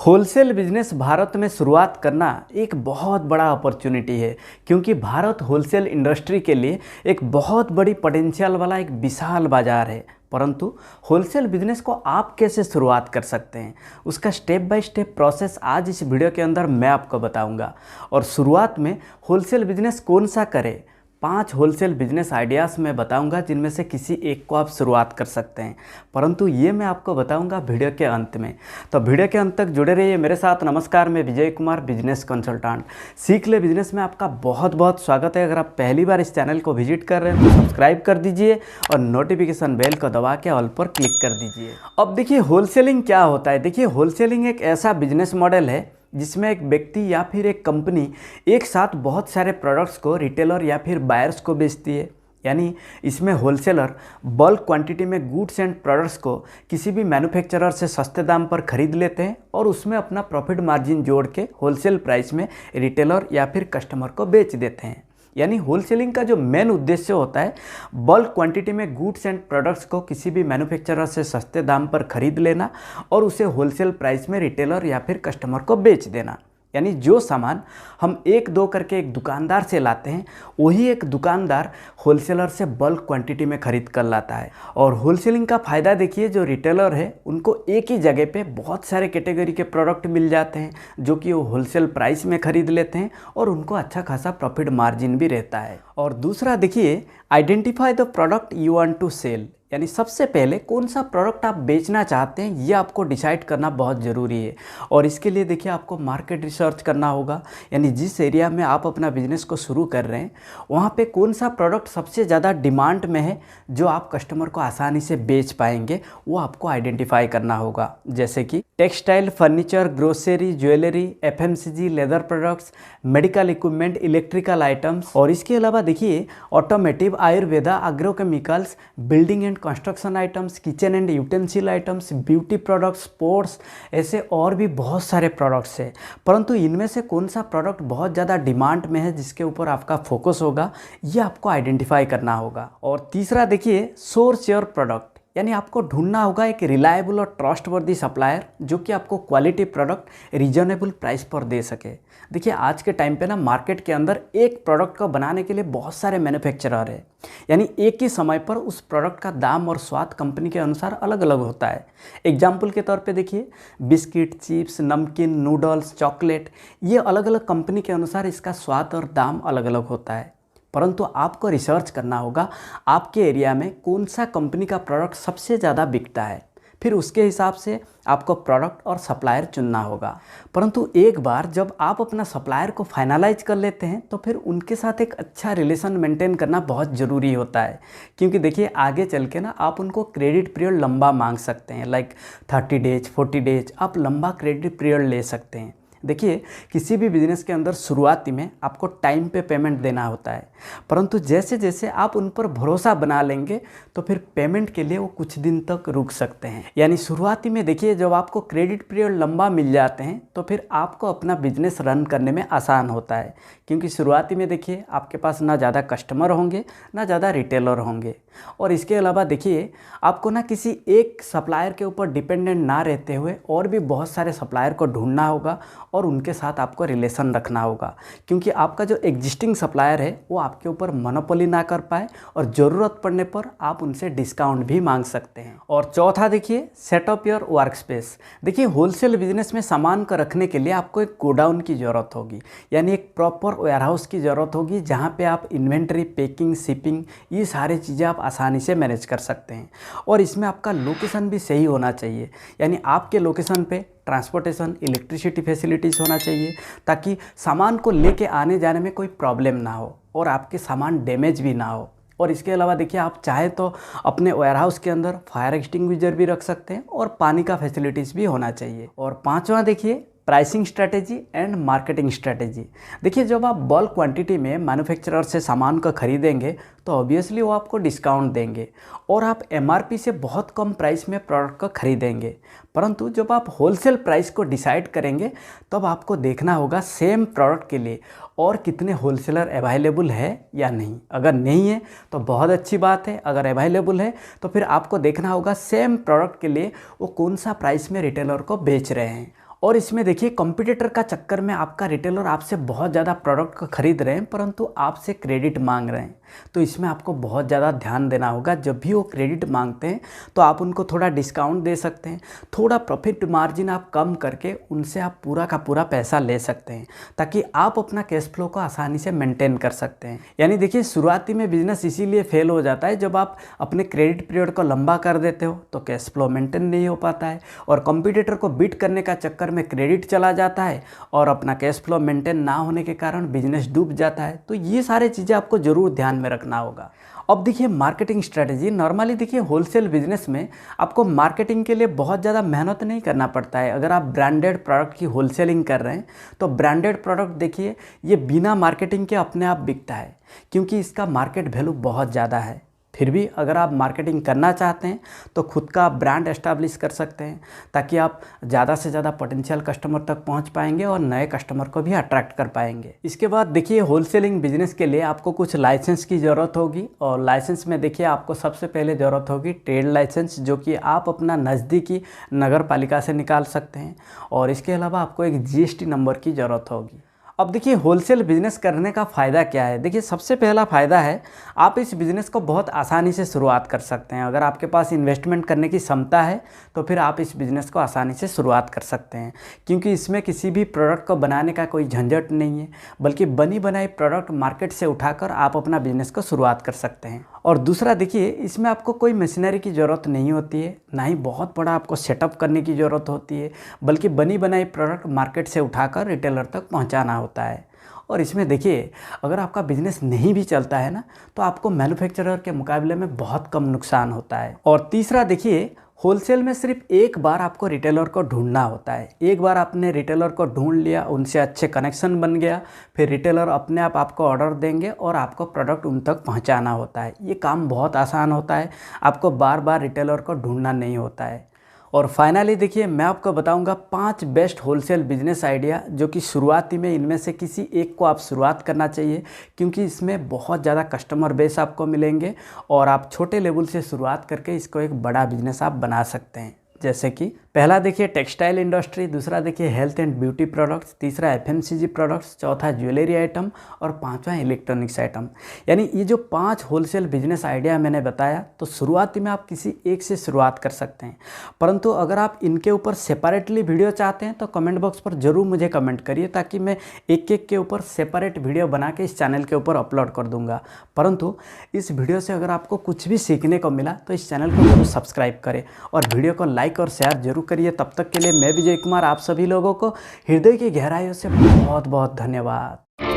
Wholesale business Bharat में शुरुआत करना एक बहुत बड़ा अपॉर्चुनिटी है, क्योंकि भारत होलसेल इंडस्ट्री के लिए एक बहुत बड़ी पोटेंशियल वाला एक विशाल बाजार है। परंतु होलसेल बिजनेस को आप कैसे शुरुआत कर सकते हैं, उसका स्टेप बाय स्टेप प्रोसेस आज इस वीडियो के अंदर मैं आपको बताऊंगा। और शुरुआत में होलसेल बिजनेस कौन सा करें, 5 होलसेल बिजनेस आइडियाज़ मैं बताऊंगा जिनमें से किसी एक को आप शुरुआत कर सकते हैं। परंतु ये मैं आपको बताऊंगा वीडियो के अंत में, तो वीडियो के अंत तक जुड़े रहिए मेरे साथ। नमस्कार, मैं विजय कुमार, बिजनेस कंसल्टेंट। सीख ले बिजनेस में आपका बहुत बहुत स्वागत है। अगर आप पहली बार इस चैनल को विजिट कर रहे हैं तो सब्सक्राइब कर दीजिए और नोटिफिकेशन बेल को दबा के ऑल पर क्लिक कर दीजिए। अब देखिए होलसेलिंग क्या होता है। देखिए होलसेलिंग एक ऐसा बिजनेस मॉडल है जिसमें एक व्यक्ति या फिर एक कंपनी एक साथ बहुत सारे प्रोडक्ट्स को रिटेलर या फिर बायर्स को बेचती है। यानी इसमें होलसेलर बल्क क्वांटिटी में गुड्स एंड प्रोडक्ट्स को किसी भी मैन्युफैक्चरर से सस्ते दाम पर खरीद लेते हैं और उसमें अपना प्रॉफिट मार्जिन जोड़ के होलसेल प्राइस में रिटेलर या फिर कस्टमर को बेच देते हैं। यानी होलसेलिंग का जो मेन उद्देश्य होता है, बल्क क्वांटिटी में गुड्स एंड प्रोडक्ट्स को किसी भी मैन्युफैक्चरर से सस्ते दाम पर खरीद लेना और उसे होलसेल प्राइस में रिटेलर या फिर कस्टमर को बेच देना। यानी जो सामान हम एक दो करके एक दुकानदार से लाते हैं, वही एक दुकानदार होलसेलर से बल्क क्वांटिटी में खरीद कर लाता है। और होलसेलिंग का फ़ायदा देखिए, जो रिटेलर है उनको एक ही जगह पे बहुत सारे कैटेगरी के प्रोडक्ट मिल जाते हैं जो कि वो होलसेल प्राइस में खरीद लेते हैं और उनको अच्छा खासा प्रॉफिट मार्जिन भी रहता है। और दूसरा देखिए, identify the product you want to sell. यानी सबसे पहले कौन सा प्रोडक्ट आप बेचना चाहते हैं ये आपको डिसाइड करना बहुत ज़रूरी है। और इसके लिए देखिए आपको मार्केट रिसर्च करना होगा। यानी जिस एरिया में आप अपना बिजनेस को शुरू कर रहे हैं वहाँ पे कौन सा प्रोडक्ट सबसे ज़्यादा डिमांड में है जो आप कस्टमर को आसानी से बेच पाएंगे, वो आपको आइडेंटिफाई करना होगा। जैसे कि textile, furniture, grocery, jewellery, FMCG, leather products, medical equipment, electrical items. और इसके अलावा देखिए automotive, Ayurveda, agrochemicals, building and construction items, kitchen and utensil items, beauty products, sports, ऐसे और भी बहुत सारे प्रोडक्ट्स हैं। परंतु इनमें से कौन सा प्रोडक्ट बहुत ज़्यादा डिमांड में है जिसके ऊपर आपका फोकस होगा, ये आपको आइडेंटिफाई करना होगा। और तीसरा देखिए, सोर्स योर प्रोडक्ट। यानी आपको ढूंढना होगा एक रिलायबल और ट्रस्टवर्दी सप्लायर जो कि आपको क्वालिटी प्रोडक्ट रीजनेबल प्राइस पर दे सके। देखिए आज के टाइम पे ना मार्केट के अंदर एक प्रोडक्ट को बनाने के लिए बहुत सारे मैन्युफैक्चरर हैं। यानी एक ही समय पर उस प्रोडक्ट का दाम और स्वाद कंपनी के अनुसार अलग अलग होता है। एग्जाम्पल के तौर पे देखिए, बिस्किट, चिप्स, नमकीन, नूडल्स, चॉकलेट, ये अलग अलग कंपनी के अनुसार इसका स्वाद और दाम अलग अलग होता है। परंतु आपको रिसर्च करना होगा आपके एरिया में कौन सा कंपनी का प्रोडक्ट सबसे ज़्यादा बिकता है, फिर उसके हिसाब से आपको प्रोडक्ट और सप्लायर चुनना होगा। परंतु एक बार जब आप अपना सप्लायर को फाइनलाइज कर लेते हैं तो फिर उनके साथ एक अच्छा रिलेशन मेंटेन करना बहुत ज़रूरी होता है। क्योंकि देखिए आगे चल के ना आप उनको क्रेडिट पीरियड लंबा मांग सकते हैं, लाइक 30 डेज, 40 डेज, आप लंबा क्रेडिट पीरियड ले सकते हैं। देखिए किसी भी बिजनेस के अंदर शुरुआती में आपको टाइम पे पेमेंट देना होता है, परंतु जैसे जैसे आप उन पर भरोसा बना लेंगे तो फिर पेमेंट के लिए वो कुछ दिन तक रुक सकते हैं। यानी शुरुआती में देखिए जब आपको क्रेडिट पीरियड लंबा मिल जाते हैं तो फिर आपको अपना बिजनेस रन करने में आसान होता है। क्योंकि शुरुआती में देखिए आपके पास ना ज़्यादा कस्टमर होंगे ना ज़्यादा रिटेलर होंगे। और इसके अलावा देखिए आपको ना किसी एक सप्लायर के ऊपर डिपेंडेंट ना रहते हुए और भी बहुत सारे सप्लायर को ढूंढना होगा और उनके साथ आपको रिलेशन रखना होगा। क्योंकि आपका जो एग्जिस्टिंग सप्लायर है वो आपके ऊपर मोनोपोली ना कर पाए और ज़रूरत पड़ने पर आप उनसे डिस्काउंट भी मांग सकते हैं। और चौथा देखिए, सेटअप योर वर्क स्पेस। देखिए होलसेल बिजनेस में सामान को रखने के लिए आपको एक गोडाउन की ज़रूरत होगी, यानी एक प्रॉपर वेयरहाउस की ज़रूरत होगी जहाँ पे आप इन्वेंट्री, पैकिंग, शिपिंग, ये सारी चीज़ें आप आसानी से मैनेज कर सकते हैं। और इसमें आपका लोकेशन भी सही होना चाहिए। यानी आपके लोकेशन पे ट्रांसपोर्टेशन, इलेक्ट्रिसिटी फैसिलिटीज़ होना चाहिए ताकि सामान को लेके आने जाने में कोई प्रॉब्लम ना हो और आपके सामान डैमेज भी ना हो। और इसके अलावा देखिए आप चाहे तो अपने वेयरहाउस के अंदर फायर एक्सटिंग्विशर भी रख सकते हैं और पानी का फैसिलिटीज़ भी होना चाहिए। और पांचवा देखिए, pricing strategy and marketing strategy. देखिए जब आप बल्क क्वांटिटी में मैन्युफैक्चरर से सामान को खरीदेंगे तो ऑब्वियसली वो आपको डिस्काउंट देंगे और आप MRP से बहुत कम प्राइस में प्रोडक्ट को खरीदेंगे। परंतु जब आप होलसेल प्राइस को डिसाइड करेंगे तब आपको देखना होगा सेम प्रोडक्ट के लिए और कितने होलसेलर अवेलेबल है या नहीं। अगर नहीं है तो बहुत अच्छी बात है, अगर अवेलेबल है तो फिर आपको देखना होगा सेम प्रोडक्ट के लिए वो कौन सा प्राइस में रिटेलर को बेच रहे हैं। और इसमें देखिए कॉम्पिटिटर का चक्कर में आपका रिटेलर आपसे बहुत ज़्यादा प्रोडक्ट को खरीद रहे हैं परंतु आपसे क्रेडिट मांग रहे हैं, तो इसमें आपको बहुत ज़्यादा ध्यान देना होगा। जब भी वो क्रेडिट मांगते हैं तो आप उनको थोड़ा डिस्काउंट दे सकते हैं, थोड़ा प्रॉफिट मार्जिन आप कम करके उनसे आप पूरा का पूरा पैसा ले सकते हैं ताकि आप अपना कैश फ्लो को आसानी से मेंटेन कर सकते हैं। यानी देखिए शुरुआती में बिजनेस इसीलिए फेल हो जाता है जब आप अपने क्रेडिट पीरियड को लंबा कर देते हो तो कैश फ्लो मेंटेन नहीं हो पाता है और कंपटीटर को बीट करने का चक्कर में क्रेडिट चला जाता है और अपना कैश फ्लो मेंटेन ना होने के कारण बिजनेस डूब जाता है। तो ये सारी चीज़ें आपको ज़रूर ध्यान में रखना होगा। अब देखिए मार्केटिंग स्ट्रेटजी, नॉर्मली देखिए होलसेल बिजनेस में आपको मार्केटिंग के लिए बहुत ज़्यादा मेहनत नहीं करना पड़ता है। अगर आप ब्रांडेड प्रोडक्ट की होलसेलिंग कर रहे हैं तो ब्रांडेड प्रोडक्ट देखिए ये बिना मार्केटिंग के अपने आप बिकता है क्योंकि इसका मार्केट वैल्यू बहुत ज़्यादा है। फिर भी अगर आप मार्केटिंग करना चाहते हैं तो खुद का आप ब्रांड एस्टैब्लिश कर सकते हैं ताकि आप ज़्यादा से ज़्यादा पोटेंशियल कस्टमर तक पहुंच पाएंगे और नए कस्टमर को भी अट्रैक्ट कर पाएंगे। इसके बाद देखिए होलसेलिंग बिजनेस के लिए आपको कुछ लाइसेंस की ज़रूरत होगी और लाइसेंस में देखिए आपको सबसे पहले ज़रूरत होगी ट्रेड लाइसेंस, जो कि आप अपना नज़दीकी नगर पालिका से निकाल सकते हैं और इसके अलावा आपको एक GST नंबर की ज़रूरत होगी। अब देखिए होलसेल बिज़नेस करने का फ़ायदा क्या है। देखिए सबसे पहला फ़ायदा है आप इस बिज़नेस को बहुत आसानी से शुरुआत कर सकते हैं। अगर आपके पास इन्वेस्टमेंट करने की क्षमता है तो फिर आप इस बिज़नेस को आसानी से शुरुआत कर सकते हैं क्योंकि इसमें किसी भी प्रोडक्ट को बनाने का कोई झंझट नहीं है, बल्कि बनी बनाई प्रोडक्ट मार्केट से उठाकर आप अपना बिज़नेस को शुरुआत कर सकते हैं। और दूसरा देखिए इसमें आपको कोई मशीनरी की ज़रूरत नहीं होती है, ना ही बहुत बड़ा आपको सेटअप करने की ज़रूरत होती है, बल्कि बनी बनाई प्रोडक्ट मार्केट से उठाकर रिटेलर तक पहुंचाना होता है। और इसमें देखिए अगर आपका बिज़नेस नहीं भी चलता है ना तो आपको मैन्युफैक्चरर के मुकाबले में बहुत कम नुकसान होता है। और तीसरा देखिए होलसेल में सिर्फ एक बार आपको रिटेलर को ढूंढना होता है। एक बार आपने रिटेलर को ढूंढ लिया, उनसे अच्छे कनेक्शन बन गया, फिर रिटेलर अपने आप आपको ऑर्डर देंगे और आपको प्रोडक्ट उन तक पहुंचाना होता है। ये काम बहुत आसान होता है, आपको बार बार रिटेलर को ढूंढना नहीं होता है। और फाइनली देखिए मैं आपको बताऊंगा 5 बेस्ट होलसेल बिजनेस आइडिया जो कि शुरुआती में इनमें से किसी एक को आप शुरुआत करना चाहिए क्योंकि इसमें बहुत ज़्यादा कस्टमर बेस आपको मिलेंगे और आप छोटे लेवल से शुरुआत करके इसको एक बड़ा बिजनेस आप बना सकते हैं। जैसे कि पहला देखिए टेक्सटाइल इंडस्ट्री, दूसरा देखिए हेल्थ एंड ब्यूटी प्रोडक्ट्स, तीसरा FMCG प्रोडक्ट्स, चौथा ज्वेलरी आइटम और पांचवा इलेक्ट्रॉनिक्स आइटम। यानी ये जो 5 होलसेल बिजनेस आइडिया मैंने बताया तो शुरुआती में आप किसी एक से शुरुआत कर सकते हैं, परंतु अगर आप इनके ऊपर सेपरेटली वीडियो चाहते हैं तो कमेंट बॉक्स पर ज़रूर मुझे कमेंट करिए ताकि मैं एक एक के ऊपर सेपरेट वीडियो बना के इस चैनल के ऊपर अपलोड कर दूँगा। परंतु इस वीडियो से अगर आपको कुछ भी सीखने को मिला तो इस चैनल को जरूर सब्सक्राइब करें और वीडियो को लाइक और शेयर जरूर करिए। तब तक के लिए मैं विजय कुमार आप सभी लोगों को हृदय की गहराइयों से बहुत बहुत धन्यवाद।